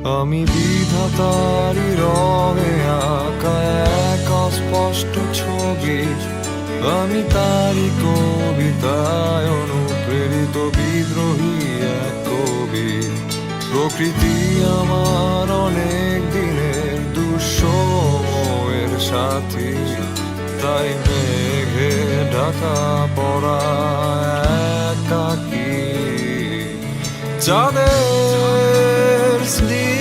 আমি বিধাতারি রঙে আঁকা এক অস্পষ্ট ছবি, আমি তারি কবিতায় অনুপ্রেরিত বিদ্রোহী এক কবি। প্রকৃতি আমার অনেক দিনের দুঃসময়ের সাথী, তাই মেঘে ঢাকা পড়া একাকী চাঁদের স্মৃতি